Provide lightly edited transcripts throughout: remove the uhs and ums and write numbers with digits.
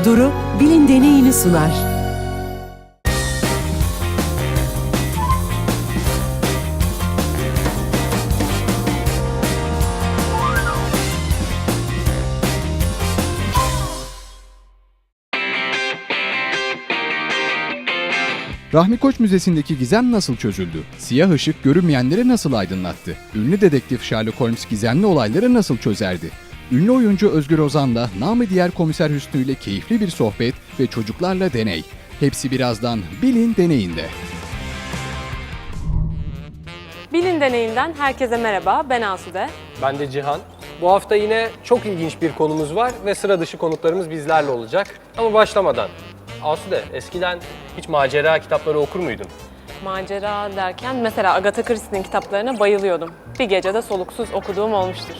Duru Bilim Deneyini sunar. Rahmi Koç Müzesi'ndeki gizem nasıl çözüldü? Siyah ışık görünmeyenleri nasıl aydınlattı? Ünlü dedektif Sherlock Holmes gizemli olayları nasıl çözerdi? Ünlü oyuncu Özgür Ozan'la namı diğer Komiser Hüsnü ile keyifli bir sohbet ve çocuklarla deney. Hepsi birazdan Bilin Deneyinde. Bilin Deneyi'nden herkese merhaba, ben Asude. Ben de Cihan. Bu hafta yine çok ilginç bir konumuz var ve sıra dışı konuklarımız bizlerle olacak. Ama başlamadan, Asude, eskiden hiç macera kitapları okur muydun? Macera derken mesela Agatha Christie'nin kitaplarına bayılıyordum. Bir gecede soluksuz okuduğum olmuştur.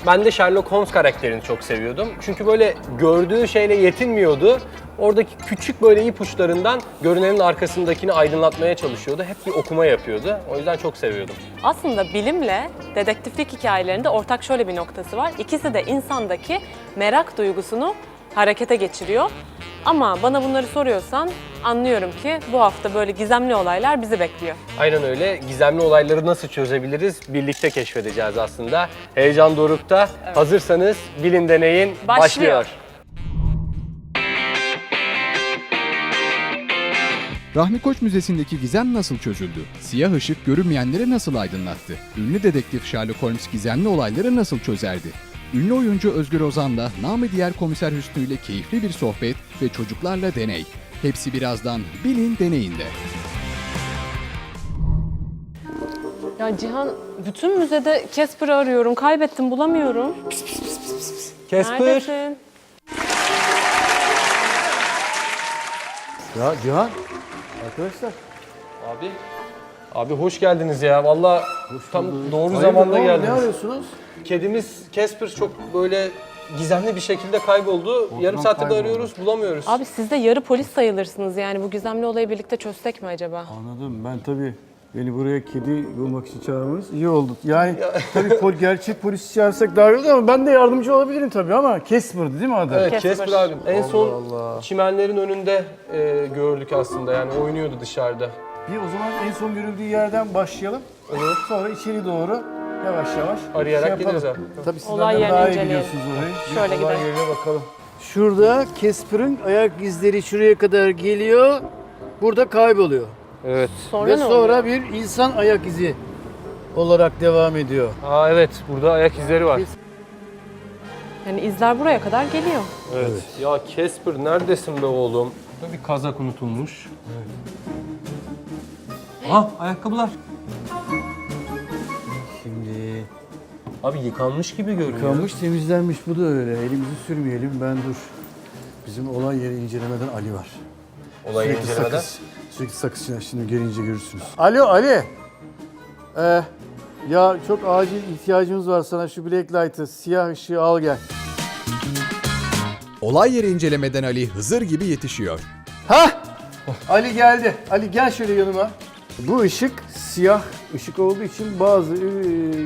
Ben de Sherlock Holmes karakterini çok seviyordum. Çünkü böyle gördüğü şeyle yetinmiyordu. Oradaki küçük böyle ipuçlarından görünenin arkasındakini aydınlatmaya çalışıyordu. Hep bir okuma yapıyordu. O yüzden çok seviyordum. Aslında bilimle dedektiflik hikayelerinde ortak şöyle bir noktası var. İkisi de insandaki merak duygusunu harekete geçiriyor. Ama bana bunları soruyorsan anlıyorum ki bu hafta böyle gizemli olaylar bizi bekliyor. Aynen öyle. Gizemli olayları nasıl çözebiliriz? Birlikte keşfedeceğiz aslında. Heyecan dorukta. Evet. Hazırsanız Bilin Deneyin başlıyor. Rahmi Koç Müzesi'ndeki gizem nasıl çözüldü? Siyah ışık görünmeyenleri nasıl aydınlattı? Ünlü dedektif Sherlock Holmes gizemli olayları nasıl çözerdi? Ünlü oyuncu Özgür Ozan'la namı diğer Komiser Hüsnü ile keyifli bir sohbet ve çocuklarla deney. Hepsi birazdan Bilin Deneyinde. Ya Cihan, bütün müzede Casper'ı arıyorum, kaybettim, bulamıyorum. Casper. Neredesin? Ya Cihan, arkadaşlar. Abi hoş geldiniz ya. Vallahi tam doğru Hayırdır zamanda oğlum, geldiniz. ne arıyorsunuz? Kedimiz Casper çok böyle gizemli bir şekilde kayboldu. Yarım saattir de kayboldu. arıyoruz, bulamıyoruz. Abi siz de yarı polis sayılırsınız yani bu gizemli olayı birlikte çözsek mi acaba? Anladım. Ben tabii beni buraya kedi bulmak için çağırmanız iyi oldu. Yani tabii gerçek polisi çağırsak daha iyi olur ama ben de yardımcı olabilirim tabii ama Casper'dı değil mi adı? Evet, Casper abi. En son Allah. çimenlerin önünde gördük aslında. Yani oynuyordu dışarıda. Bir o zaman en son görüldüğü yerden başlayalım. Olur. Sonra içeri doğru yavaş yavaş Arayarak yapalım. gideriz abi. Tabii siz Olay benden yerini daha iyi inceleyelim. biliyorsunuz orayı. Şöyle Bir olay gidelim. yerine bakalım. Şurada Casper'ın ayak izleri şuraya kadar geliyor. Burada kayboluyor. Evet. Sonra Ve ne sonra oluyor? bir insan ayak izi olarak devam ediyor. Aa evet, burada ayak izleri var. Yani izler buraya kadar geliyor. Evet. Ya Casper neredesin be oğlum? Burada bir kazak unutulmuş. Evet. Ah, ayakkabılar. Şimdi Abi yıkanmış gibi görünüyor. yıkanmış, temizlenmiş. Bu da öyle. Elimizi sürmeyelim. Ben dur. Bizim olay yeri incelemeden Ali var. Olayı incelemeden. Sürekli sakız. Şimdi gelince görürsünüz. Alo Ali. Ya çok acil ihtiyacımız var sana. Şu black light'ı, siyah ışığı al gel. Olay yeri incelemeden Ali Hızır gibi yetişiyor. Hah! Ali geldi. Ali gel şöyle yanıma. Bu ışık siyah ışık olduğu için bazı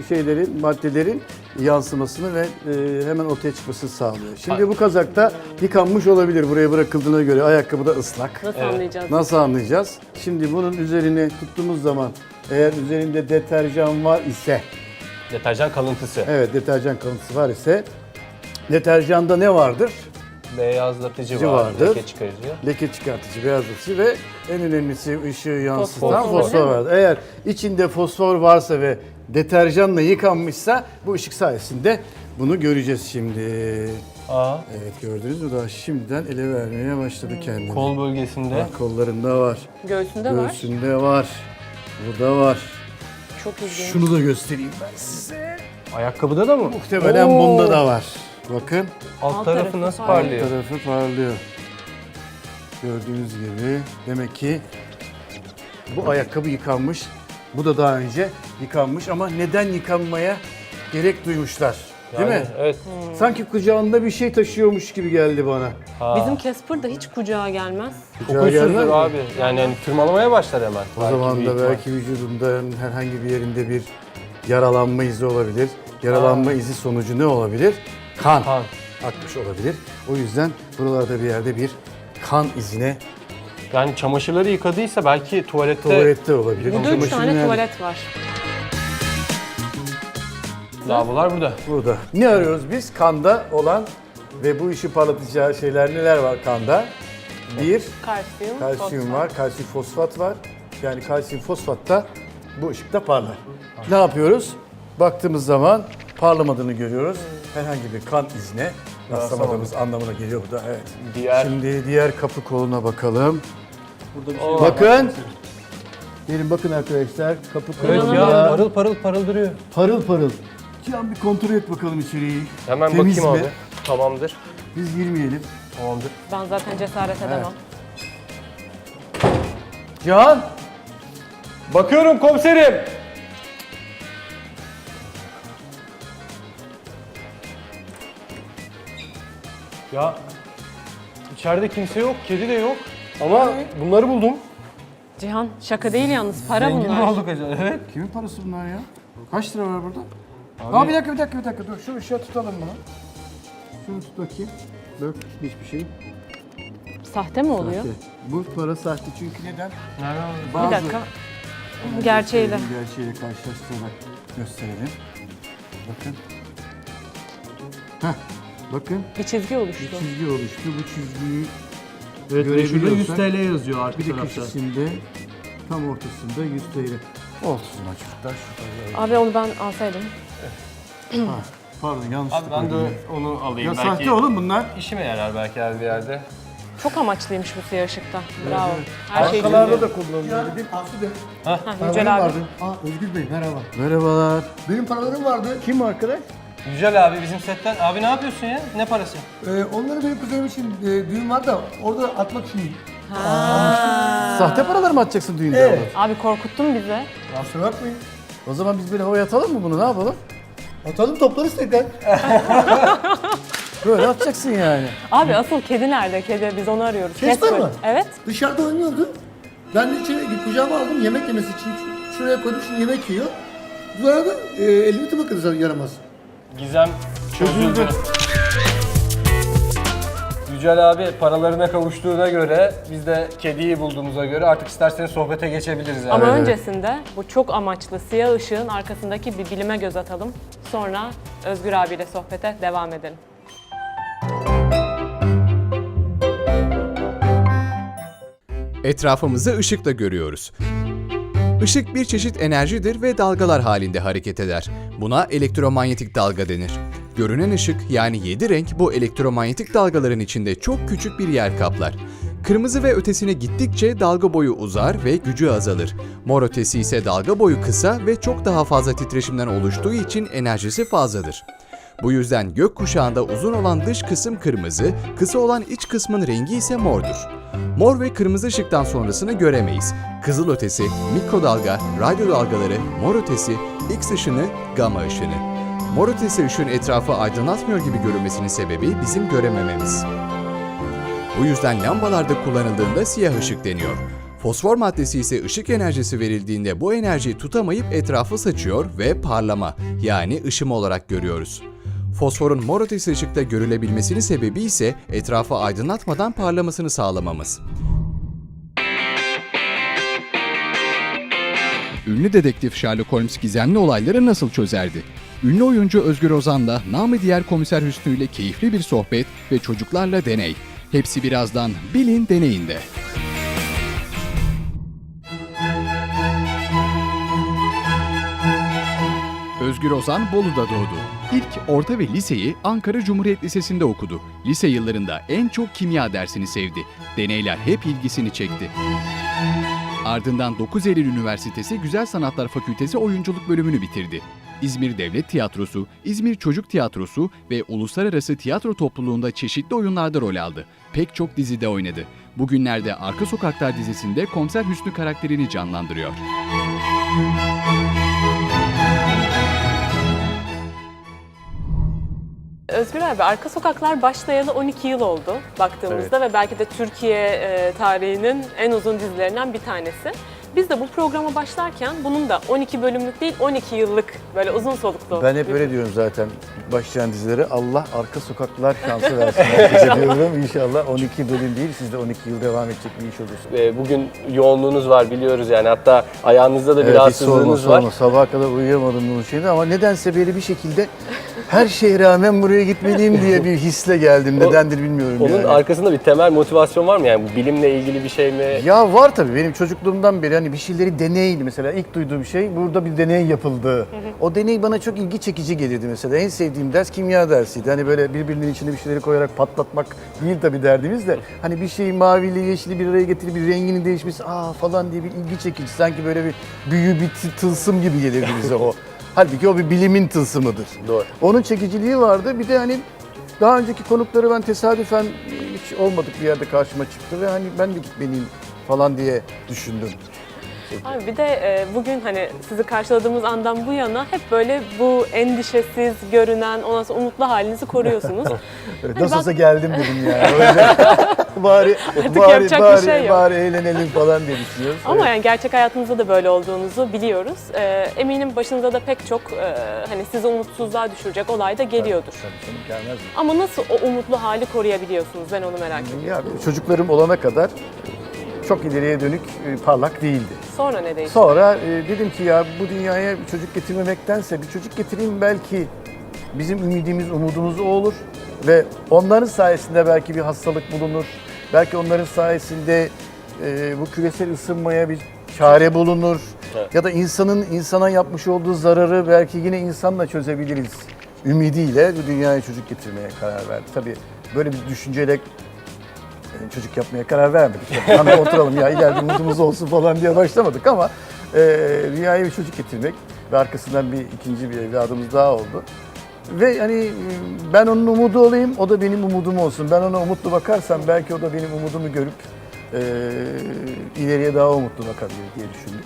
şeylerin, maddelerin yansımasını ve hemen ortaya çıkmasını sağlıyor. Şimdi bu kazakta yıkanmış olabilir buraya bırakıldığına göre. Ayakkabı da ıslak. Nasıl anlayacağız? Nasıl anlayacağız? Şimdi bunun üzerine tuttuğumuz zaman eğer üzerinde deterjan var ise, Deterjan kalıntısı. evet deterjan kalıntısı var ise, deterjanda ne vardır? Beyazlatıcı vardır. leke çıkarıcı. Leke çıkartıcı, beyazlatıcı ve en önemlisi ışığı yansıtan Fosfor. fosfor vardır. Eğer içinde fosfor varsa ve deterjanla yıkanmışsa bu ışık sayesinde bunu göreceğiz şimdi. Aa, Evet gördünüz mü daha şimdiden ele vermeye başladı kendini. kol bölgesinde. Bak, kollarında var, Göğsünde var. göğsünde var, burada var. Çok ilginç. Şunu da göstereyim ben size. Ayakkabıda da mı? Muhtemelen Oo. bunda da var. Bakın Alt Alt tarafı tarafı nasıl parlıyor. parlıyor? tarafı parlıyor. Gördüğünüz gibi demek ki bu ayakkabı yıkanmış. Bu da daha önce yıkanmış ama neden yıkanmaya gerek duymuşlar? Değil Yani, mi? Evet. Sanki kucağında bir şey taşıyormuş gibi geldi bana. Bizim Casper da hiç kucağa gelmez. Kucağa gelmez Kokuysuzdur mi? abi. Yani hani tırmalamaya başlar hemen. O zaman büyük da ihtimal. belki vücudunda herhangi bir yerinde bir yaralanma izi olabilir. Yaralanma izi sonucu ne olabilir? Kan. Kan. akmış olabilir. O yüzden buralarda bir yerde bir kan izine Yani çamaşırları yıkadıysa belki tuvalette olabilir. Burada 3 Çamaşırın tane nerede? tuvalet var. lavabolar burada. Burada. Ne arıyoruz biz? Kanda olan ve bu işi parlatacağı şeyler neler var kanda? Bir, kalsiyum var, kalsiyum fosfat var. Yani kalsiyum fosfat da bu ışıkta parlar. Ne yapıyoruz? Baktığımız zaman parlamadığını görüyoruz. Herhangi bir kan izine rastlamadığımız anlamına geliyor bu da. Evet. Şimdi diğer kapı koluna bakalım. Burada bir şey bakın. Gelin bakın arkadaşlar. Kapı koluna Parıl parıl parıldırıyor. parıl parıl. Cihan bir kontrol et bakalım içeriği. Hemen Temiz bakayım mi? abi. Tamamdır. Biz girmeyelim. Tamamdır. Ben zaten cesaret edemem. Cihan! Bakıyorum komiserim. Ya içeride kimse yok, kedi de yok. Ama bunları buldum. Cihan şaka değil yalnız para Zengin mi bunlar. olduk acaba? Evet. Kimin parası bunlar ya? Kaç lira var burada? Abi bir dakika dur. Şu ışığa tutalım bunu. Şunu tut bakayım. Yok hiçbir şey. Sahte mi oluyor? Sahte. Bu para sahte çünkü neden? Bir dakika. Gerçeğiyle. Gerçeğiyle karşılaştırarak gösterelim. Bakın. Heh. Bakın. Bir çizgi oluştu. Bir çizgi oluştu. Bu çizgiyi Evet, ve şurada 100 görebiliyorsak- TL yazıyor arka bir de tarafta. köşesinde tam ortasında 100 TL. Olsun çocuklar. Şurada. Abi onu ben alsaydım. Pardon yanlışlıkla. Abi ben de koydum onu alayım ya. Ya belki. sahte oğlum bunlar. İşime yarar belki her bir yerde. Çok amaçlıymış bu siyah ışıkta. Bravo. Her şey Arkalarda da kullanılıyor. Dedim. Ha, Yücel abi. Özgür Bey merhaba. Merhabalar. Benim paralarım vardı. Kim arkadaş? Yücel abi bizim setten. Abi ne yapıyorsun ya? Ne parası? Onları benim kuzenim için düğün var da orada atmak için. Sahte paralar mı atacaksın düğünde? Evet. Abi korkuttun bizi. Ya kusura bakmayın. O zaman biz böyle havaya atalım mı bunu? Ne yapalım? Atalım toplarız tekrar. Böyle atacaksın yani. Abi asıl kedi nerede? Kedi biz onu arıyoruz. Casper Casper. mı? Evet. Dışarıda oynuyordu. Ben de içeri kucağıma aldım yemek yemesi için. Şuraya koydum şimdi yemek yiyor. Bu arada elimi tıbakırız yaramaz. Gizem çözüldü. Yücel abi paralarına kavuştuğuna göre, biz de kediyi bulduğumuza göre artık isterseniz sohbete geçebiliriz abi. Ama öncesinde bu çok amaçlı siyah ışığın arkasındaki bir bilime göz atalım. Sonra Özgür abiyle sohbete devam edelim. Etrafımızı ışıkla görüyoruz. Işık bir çeşit enerjidir ve dalgalar halinde hareket eder. Buna elektromanyetik dalga denir. Görünen ışık yani 7 renk bu elektromanyetik dalgaların içinde çok küçük bir yer kaplar. Kırmızı ve ötesine gittikçe dalga boyu uzar ve gücü azalır. Mor ötesi ise dalga boyu kısa ve çok daha fazla titreşimden oluştuğu için enerjisi fazladır. Bu yüzden gökkuşağında uzun olan dış kısım kırmızı, kısa olan iç kısmın rengi ise mordur. Mor ve kırmızı ışıktan sonrasını göremeyiz. Kızıl ötesi, mikrodalga, radyo dalgaları, mor ötesi, X ışını, gamma ışını. Mor ötesi ışığın etrafı aydınlatmıyor gibi görünmesinin sebebi bizim göremememiz. Bu yüzden lambalarda kullanıldığında siyah ışık deniyor. Fosfor maddesi ise ışık enerjisi verildiğinde bu enerjiyi tutamayıp etrafı saçıyor ve parlama yani ışıma olarak görüyoruz. Fosforun mor ötesi ışıkta görülebilmesinin sebebi ise etrafı aydınlatmadan parlamasını sağlamamız. Ünlü dedektif Sherlock Holmes gizemli olayları nasıl çözerdi? Ünlü oyuncu Özgür Ozan'la namı diğer Komiser Hüsnü ile keyifli bir sohbet ve çocuklarla deney. Hepsi birazdan Bilin Deneyinde. Özgür Ozan Bolu'da doğdu. İlk orta ve liseyi Ankara Cumhuriyet Lisesi'nde okudu. Lise yıllarında en çok kimya dersini sevdi. Deneyler hep ilgisini çekti. Ardından 9 Eylül Üniversitesi Güzel Sanatlar Fakültesi Oyunculuk bölümünü bitirdi. İzmir Devlet Tiyatrosu, İzmir Çocuk Tiyatrosu ve Uluslararası Tiyatro Topluluğu'nda çeşitli oyunlarda rol aldı. Pek çok dizide oynadı. Bugünlerde Arka Sokaklar dizisinde Komiser Hüsnü karakterini canlandırıyor. Özgür abi, Arka Sokaklar başlayalı 12 yıl oldu baktığımızda ve belki de Türkiye tarihinin en uzun dizilerinden bir tanesi. Biz de bu programa başlarken bunun da 12 bölümlük değil 12 yıllık böyle uzun soluklu. Ben hep öyle diyorum zaten. Başlayan dizileri Allah arka sokaklar şansı versin herkese diyorum. İnşallah 12 bölüm değil, siz de 12 yıl devam edecek bir iş olursun. Bugün yoğunluğunuz var biliyoruz yani. Hatta ayağınızda da bir Evet, hiç rahatsızlığınız var. sorma. Sabaha kadar uyuyamadım bunun şeyde ama nedense böyle bir şekilde her şeye rağmen buraya gitmeliyim diye bir hisle geldim. Nedendir bilmiyorum Onun yani. arkasında bir temel motivasyon var mı? Yani bu bilimle ilgili bir şey mi? Ya var tabii, benim çocukluğumdan beri hani bir şeyleri deneydi mesela. İlk duyduğum şey, burada bir deney yapıldı. O deney bana çok ilgi çekici gelirdi mesela. En sevdiğim ders kimya dersiydi. Hani böyle birbirinin içine bir şeyleri koyarak patlatmak değil tabii derdimiz de. Hani bir şeyi maviyle yeşili bir araya getirip bir renginin değişmesi falan diye bir ilgi çekici. Sanki böyle bir büyü, bir tılsım gibi gelirdi bize o. Halbuki o bir bilimin tılsımıdır. Doğru. Onun çekiciliği vardı. Bir de hani daha önceki konukları ben tesadüfen hiç olmadık bir yerde karşıma çıktı ve hani ben de gitmeliyim falan diye düşündüm. Abi bir de bugün hani sizi karşıladığımız andan bu yana hep böyle bu endişesiz görünen, ondan sonra umutlu halinizi koruyorsunuz. Evet, Hani nasıl ben- olsa geldim dedim ya. Öyle bari yapacak bir şey yok. bari eğlenelim falan diye düşünüyoruz. Ama yani gerçek hayatınızda da böyle olduğunuzu biliyoruz. Eminim başınıza da pek çok hani sizi umutsuzluğa düşürecek olay da geliyordur. Tabii canım, gelmez mi? Ama nasıl o umutlu hali koruyabiliyorsunuz? Ben onu merak ediyorum. Ya çocuklarım olana kadar çok ileriye dönük parlak değildi. Sonra ne değişti? Sonra dedim ki ya bu dünyaya bir çocuk getirmemektense bir çocuk getireyim, belki bizim ümidimiz, umudumuz o olur ve onların sayesinde belki bir hastalık bulunur. Belki onların sayesinde bu küresel ısınmaya bir çare bulunur. Evet. Ya da insanın insana yapmış olduğu zararı belki yine insanla çözebiliriz ümidiyle bu dünyaya çocuk getirmeye karar verdi. Tabii böyle bir düşünceyle çocuk yapmaya karar vermedik. Hani oturalım ya ileride umudumuz olsun falan diye başlamadık ama dünyaya bir çocuk getirmek ve arkasından bir ikinci bir evladımız daha oldu. Ve hani ben onun umudu olayım, o da benim umudum olsun. Ben ona umutlu bakarsam belki o da benim umudumu görüp ileriye daha umutlu bakabilir diye düşündük.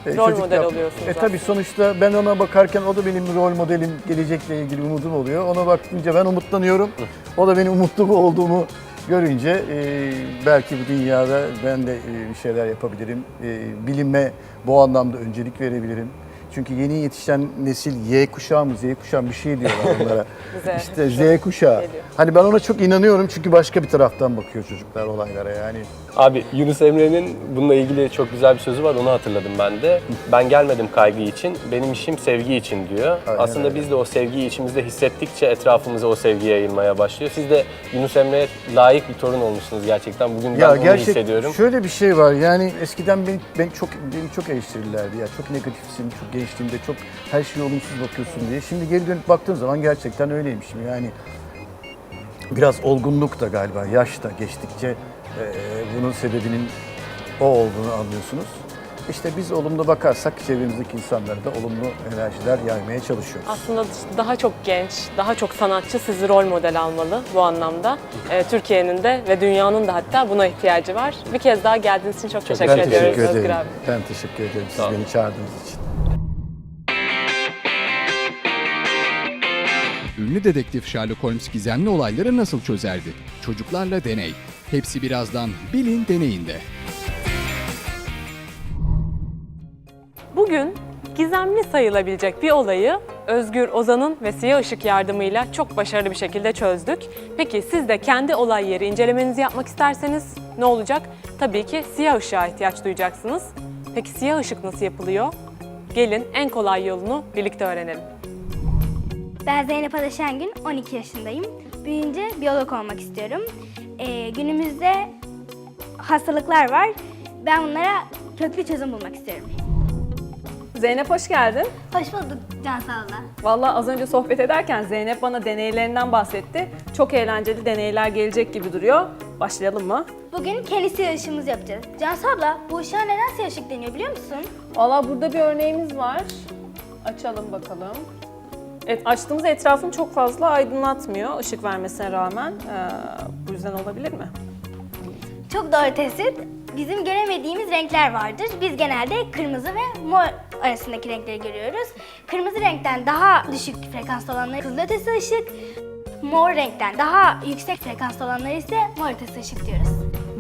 Rol Çocuk model oluyorsunuz tabii aslında. sonuçta ben ona bakarken o da benim rol modelim, gelecekle ilgili umudum oluyor. Ona bakınca ben umutlanıyorum. O da benim umutlu olduğumu görünce belki bu dünyada ben de bir şeyler yapabilirim. Bilime bu anlamda öncelik verebilirim. Çünkü yeni yetişen nesil Y kuşağı mı, Z kuşağı mı bir şey diyorlar onlara. Z İşte kuşağı Z kuşağı. geliyor. Hani ben ona çok inanıyorum çünkü başka bir taraftan bakıyor çocuklar olaylara yani. Abi Yunus Emre'nin bununla ilgili çok güzel bir sözü var, onu hatırladım ben de. Ben gelmedim kaygı için, benim işim sevgi için diyor. Aynen Aslında öyle. biz de o sevgiyi içimizde hissettikçe etrafımıza o sevgi yayılmaya başlıyor. Siz de Yunus Emre'ye layık bir torun olmuşsunuz gerçekten. Bugün ben onu hissediyorum. Şöyle bir şey var yani eskiden beni çok eleştirirlerdi ya, çok negatifsin, çok gençliğimde çok her şeye olumsuz bakıyorsun diye. Şimdi geri dönüp baktığım zaman gerçekten öyleymişim yani. Biraz olgunluk da galiba, yaş da geçtikçe bunun sebebinin o olduğunu anlıyorsunuz. İşte biz olumlu bakarsak çevremizdeki insanlara da olumlu enerjiler yaymaya çalışıyoruz. Aslında daha çok genç, daha çok sanatçı sizi rol model almalı bu anlamda. Türkiye'nin de ve dünyanın da hatta buna ihtiyacı var. Bir kez daha geldiğiniz için çok teşekkür Ben ediyoruz teşekkür Özgür ederim. abi. Ben teşekkür ederim siz Sağ olun. beni çağırdığınız için. Ünlü dedektif Sherlock Holmes gizemli olayları nasıl çözerdi? Çocuklarla deney. Hepsi birazdan Bilin Deneyinde. Bugün gizemli sayılabilecek bir olayı Özgür Ozan'ın ve siyah ışık yardımıyla çok başarılı bir şekilde çözdük. Peki siz de kendi olay yeri incelemenizi yapmak isterseniz ne olacak? Tabii ki siyah ışığa ihtiyaç duyacaksınız. Peki siyah ışık nasıl yapılıyor? Gelin en kolay yolunu birlikte öğrenelim. Ben Zeynep Ada Şengün, 12 yaşındayım. Büyüyünce biyolog olmak istiyorum. Günümüzde hastalıklar var. Ben bunlara köklü çözüm bulmak istiyorum. Zeynep hoş geldin. Hoş bulduk Cansal'la. Vallahi az önce sohbet ederken Zeynep bana deneylerinden bahsetti. Çok eğlenceli deneyler gelecek gibi duruyor. Başlayalım mı? Bugün kendi siyah ışığımızı yapacağız. Cansal'la bu ışığa neden siyah ışık deniyor biliyor musun? Vallahi burada bir örneğimiz var. Açalım bakalım. Evet, açtığımız etrafını çok fazla aydınlatmıyor ışık vermesine rağmen. Bu yüzden olabilir mi? Çok doğru tespit. Bizim göremediğimiz renkler vardır. Biz genelde kırmızı ve mor arasındaki renkleri görüyoruz. Kırmızı renkten daha düşük frekanslı olanları kızılötesi ışık, mor renkten daha yüksek frekanslı olanları ise mor ötesi ışık diyoruz.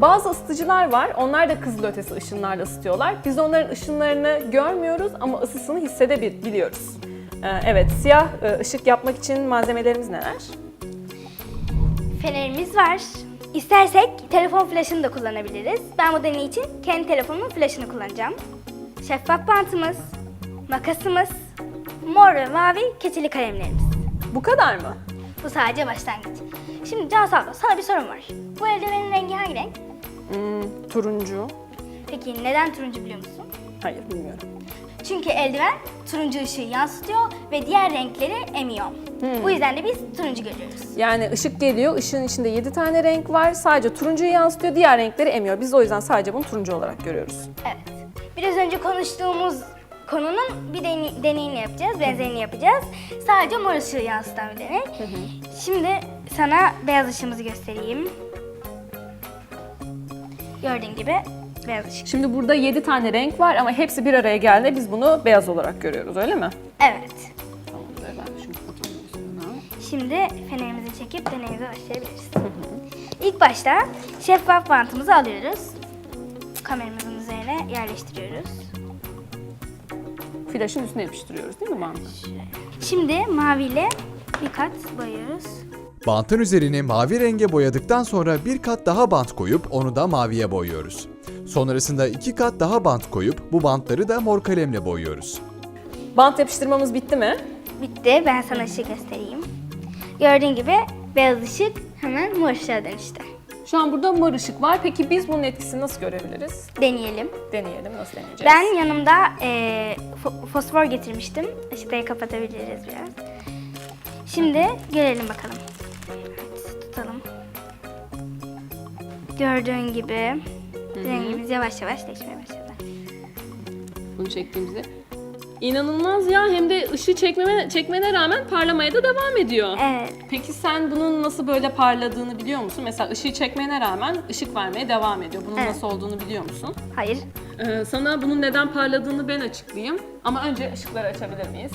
Bazı ısıtıcılar var, onlar da kızılötesi ışınlarla ısıtıyorlar. Biz onların ışınlarını görmüyoruz ama ısısını hissedebiliyoruz. Evet, siyah ışık yapmak için malzemelerimiz neler? Fenerimiz var. İstersek telefon flaşını da kullanabiliriz. Ben bu deney için kendi telefonumun flaşını kullanacağım. Şeffaf bantımız, makasımız, mor ve mavi keçeli kalemlerimiz. Bu kadar mı? Bu sadece başlangıç. Şimdi Cansel abla, sana bir sorum var. Bu eldivenin rengi hangi renk? Turuncu. Peki neden turuncu biliyor musun? Hayır, bilmiyorum. Çünkü eldiven turuncu ışığı yansıtıyor ve diğer renkleri emiyor. Bu yüzden de biz turuncu görüyoruz. Yani ışık geliyor, ışığın içinde 7 tane renk var. Sadece turuncuyu yansıtıyor, diğer renkleri emiyor. Biz de o yüzden sadece bunu turuncu olarak görüyoruz. Evet. Biraz önce konuştuğumuz konunun bir deneyini yapacağız, benzerini yapacağız. Sadece mor ışığı yansıtan bir deney. Şimdi sana beyaz ışığımızı göstereyim. Gördüğün gibi beyaz ışık. Şimdi burada 7 tane renk var ama hepsi bir araya geldiğinde biz bunu beyaz olarak görüyoruz, öyle mi? Evet. Tamamdır, ben şunu kapatayım üstüne. Şimdi fenerimizi çekip deneyimize başlayabiliriz. İlk başta şeffaf bantımızı alıyoruz. Kameramızın üzerine yerleştiriyoruz. Flaşın üstüne yapıştırıyoruz değil mi bandı? Şimdi maviyle bir kat boyuyoruz. Bantın üzerini mavi renge boyadıktan sonra bir kat daha bant koyup onu da maviye boyuyoruz. Sonrasında 2 kat daha bant koyup bu bantları da mor kalemle boyuyoruz. Bant yapıştırmamız bitti mi? Bitti. Ben sana ışık göstereyim. Gördüğün gibi beyaz ışık hemen mor ışığa dönüştü. Şu an burada mor ışık var. Peki biz bunun etkisini nasıl görebiliriz? Deneyelim. Deneyelim, nasıl deneyeceğiz? Ben yanımda fosfor getirmiştim. Işıkları kapatabiliriz biraz. Şimdi görelim bakalım. Evet, tutalım. Gördüğün gibi rengimiz yavaş yavaş değişmeye başladı. Bunu çektiğimizde. İnanılmaz ya, hem de ışığı çekmene rağmen parlamaya da devam ediyor. Evet. Peki sen bunun nasıl böyle parladığını biliyor musun? Mesela ışığı çekmene rağmen ışık vermeye devam ediyor. Bunun Evet. nasıl olduğunu biliyor musun? Hayır. Sana bunun neden parladığını ben açıklayayım. Ama önce ışıkları açabilir miyiz?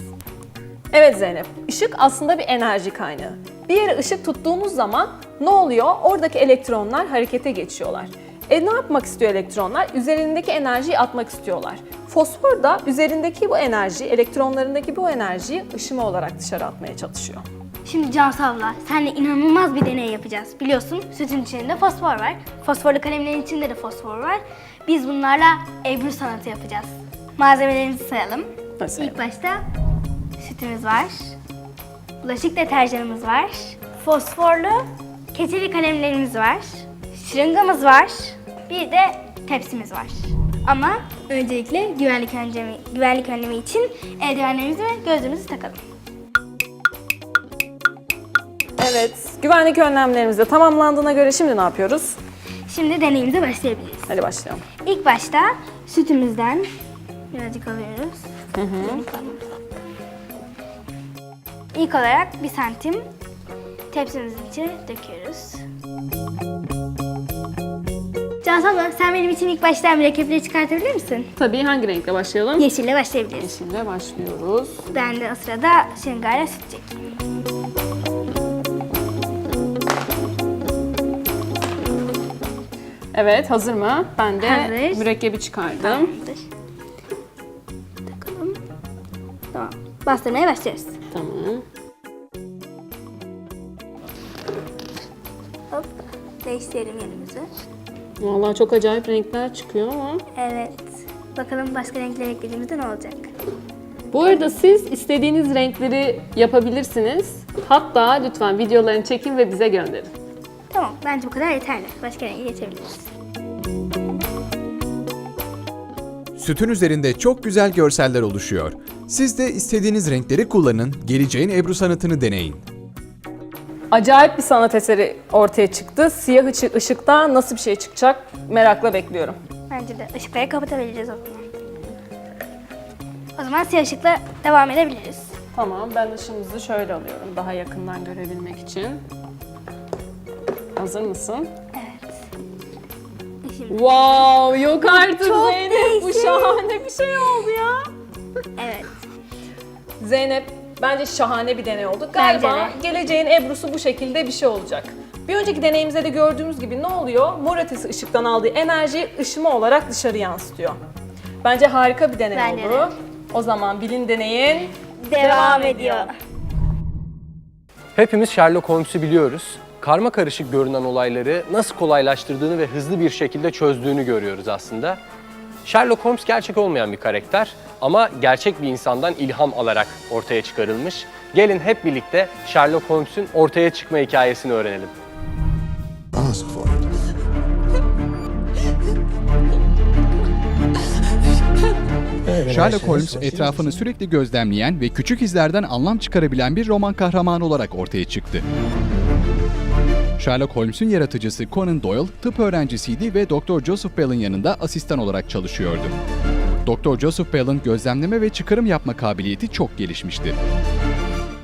Evet Zeynep, ışık aslında bir enerji kaynağı. Bir yere ışık tuttuğumuz zaman ne oluyor? Oradaki elektronlar harekete geçiyorlar. Ne yapmak istiyor elektronlar? Üzerindeki enerjiyi atmak istiyorlar. Fosfor da üzerindeki bu enerji, elektronlarındaki bu enerjiyi ışıma olarak dışarı atmaya çalışıyor. Şimdi Cansav'la seninle inanılmaz bir deney yapacağız. Biliyorsun sütün içinde fosfor var. Fosforlu kalemlerin içinde de fosfor var. Biz bunlarla Ebru sanatı yapacağız. Malzemelerimizi sayalım. Mesela. İlk başta sütümüz var. Bulaşık deterjanımız var. Fosforlu keçeli kalemlerimiz var. Şırıngamız var. Bir de tepsimiz var. Ama öncelikle güvenlik önlemi için eldivenlerimizi ve gözlüğümüzü takalım. Evet, güvenlik önlemlerimiz de tamamlandığına göre şimdi ne yapıyoruz? Şimdi deneyimize başlayabiliriz. Hadi başlayalım. İlk başta sütümüzden birazcık alıyoruz. İlk olarak 1 santim tepsimizin içine döküyoruz. Cansel, sen benim için ilk başta mürekkepleri çıkartabilir misin? Tabii, hangi renkle başlayalım? Yeşille başlayabiliriz. Yeşille başlıyoruz. Ben de o sırada şırıngayla süt çekeyim. Evet, hazır mı? Ben de Hazır. mürekkebi çıkardım. Tamamdır. Takalım. Tamam. Bastırmaya başlıyoruz. Tamam. Hop. Değiştirelim yerimizi. Vallahi çok acayip renkler çıkıyor ama. Evet. Bakalım başka renkler eklediğimizde ne olacak? Bu arada siz istediğiniz renkleri yapabilirsiniz. Hatta lütfen videolarını çekin ve bize gönderin. Tamam. Bence bu kadar yeterli. Başka renge geçebiliriz. Sütün üzerinde çok güzel görseller oluşuyor. Siz de istediğiniz renkleri kullanın, geleceğin Ebru sanatını deneyin. Acayip bir sanat eseri ortaya çıktı. Siyah ışıkta nasıl bir şey çıkacak merakla bekliyorum. Bence de ışıkları kapatabiliriz o zaman. O zaman siyah ışıkla devam edebiliriz. Tamam, ben ışığımızı şöyle alıyorum daha yakından görebilmek için. Hazır mısın? Evet. Şimdi, Wow, yok artık Çok Zeynep. Bu değişik. şahane bir şey oldu ya. evet. Zeynep, bence şahane bir deney oldu. Galiba Bence de. geleceğin Ebru'su bu şekilde bir şey olacak. Bir önceki deneyimizde de gördüğümüz gibi ne oluyor? Mor ötesi ışıktan aldığı enerjiyi ışıma olarak dışarı yansıtıyor. Bence harika bir deney Bence oldu. de. O zaman bilin deneyin. Devam ediyor. Hepimiz Sherlock Holmes'u biliyoruz. Karma karışık görünen olayları nasıl kolaylaştırdığını ve hızlı bir şekilde çözdüğünü görüyoruz aslında. Sherlock Holmes gerçek olmayan bir karakter ama gerçek bir insandan ilham alarak ortaya çıkarılmış. Gelin hep birlikte Sherlock Holmes'un ortaya çıkma hikayesini öğrenelim. Ask for it. Sherlock Holmes etrafını sürekli gözlemleyen ve küçük izlerden anlam çıkarabilen bir roman kahramanı olarak ortaya çıktı. Sherlock Holmes'un yaratıcısı Conan Doyle tıp öğrencisiydi ve Dr. Joseph Bell'in yanında asistan olarak çalışıyordu. Dr. Joseph Bell'in gözlemleme ve çıkarım yapma kabiliyeti çok gelişmişti.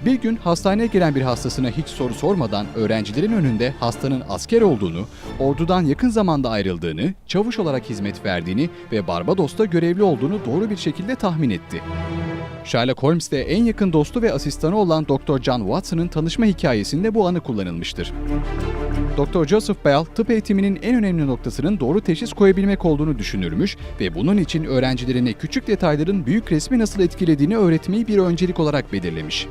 Bir gün hastaneye gelen bir hastasına hiç soru sormadan öğrencilerin önünde hastanın asker olduğunu, ordudan yakın zamanda ayrıldığını, çavuş olarak hizmet verdiğini ve Barbados'ta görevli olduğunu doğru bir şekilde tahmin etti. Sherlock Holmes de en yakın dostu ve asistanı olan Dr. John Watson'ın tanışma hikayesinde bu anı kullanılmıştır. Dr. Joseph Bell, tıp eğitiminin en önemli noktasının doğru teşhis koyabilmek olduğunu düşünürmüş ve bunun için öğrencilerine küçük detayların büyük resmi nasıl etkilediğini öğretmeyi bir öncelik olarak belirlemiş.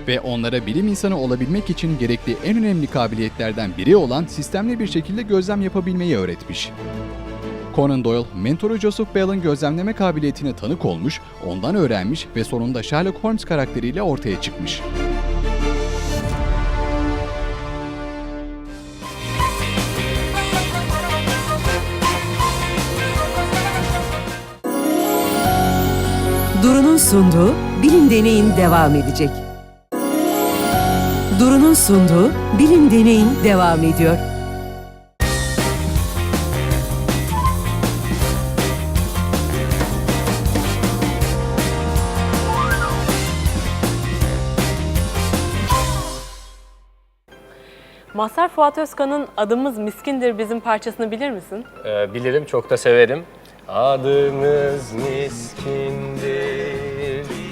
Ve onlara bilim insanı olabilmek için gerekli en önemli kabiliyetlerden biri olan sistemli bir şekilde gözlem yapabilmeyi öğretmiş. Conan Doyle, mentoru Joseph Bell'in gözlemleme kabiliyetine tanık olmuş, ondan öğrenmiş ve sonunda Sherlock Holmes karakteriyle ortaya çıkmış. Duru'nun sunduğu Bilim Deney'in devam edecek. Duru'nun sunduğu Bilim Deney'in devam ediyor. Mazhar Fuat Özkan'ın Adımız Miskindir bizim parçasını bilir misin? Bilirim, çok da severim. Adımız miskindir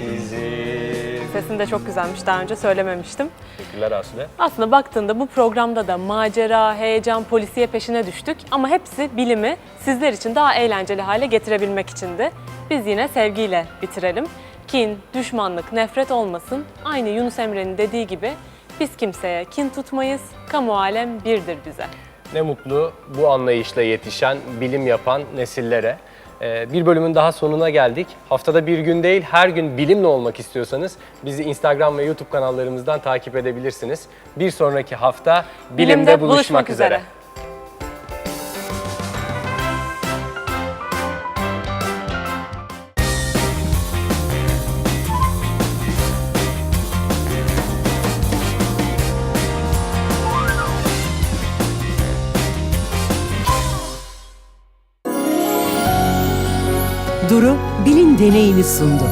bizim. Sesin de çok güzelmiş, daha önce söylememiştim. Teşekkürler Aslı. Aslında baktığında bu programda da macera, heyecan, polisiye peşine düştük ama hepsi bilimi sizler için daha eğlenceli hale getirebilmek içindi. Biz yine sevgiyle bitirelim. Kin, düşmanlık, nefret olmasın. Aynı Yunus Emre'nin dediği gibi biz kimseye kin tutmayız, kamu alem birdir bize. Ne mutlu bu anlayışla yetişen, bilim yapan nesillere. Bir bölümün daha sonuna geldik. Haftada bir gün değil, her gün bilimle olmak istiyorsanız bizi Instagram ve YouTube kanallarımızdan takip edebilirsiniz. Bir sonraki hafta bilimde buluşmak üzere. Duru Bilim Deney'ini sundu.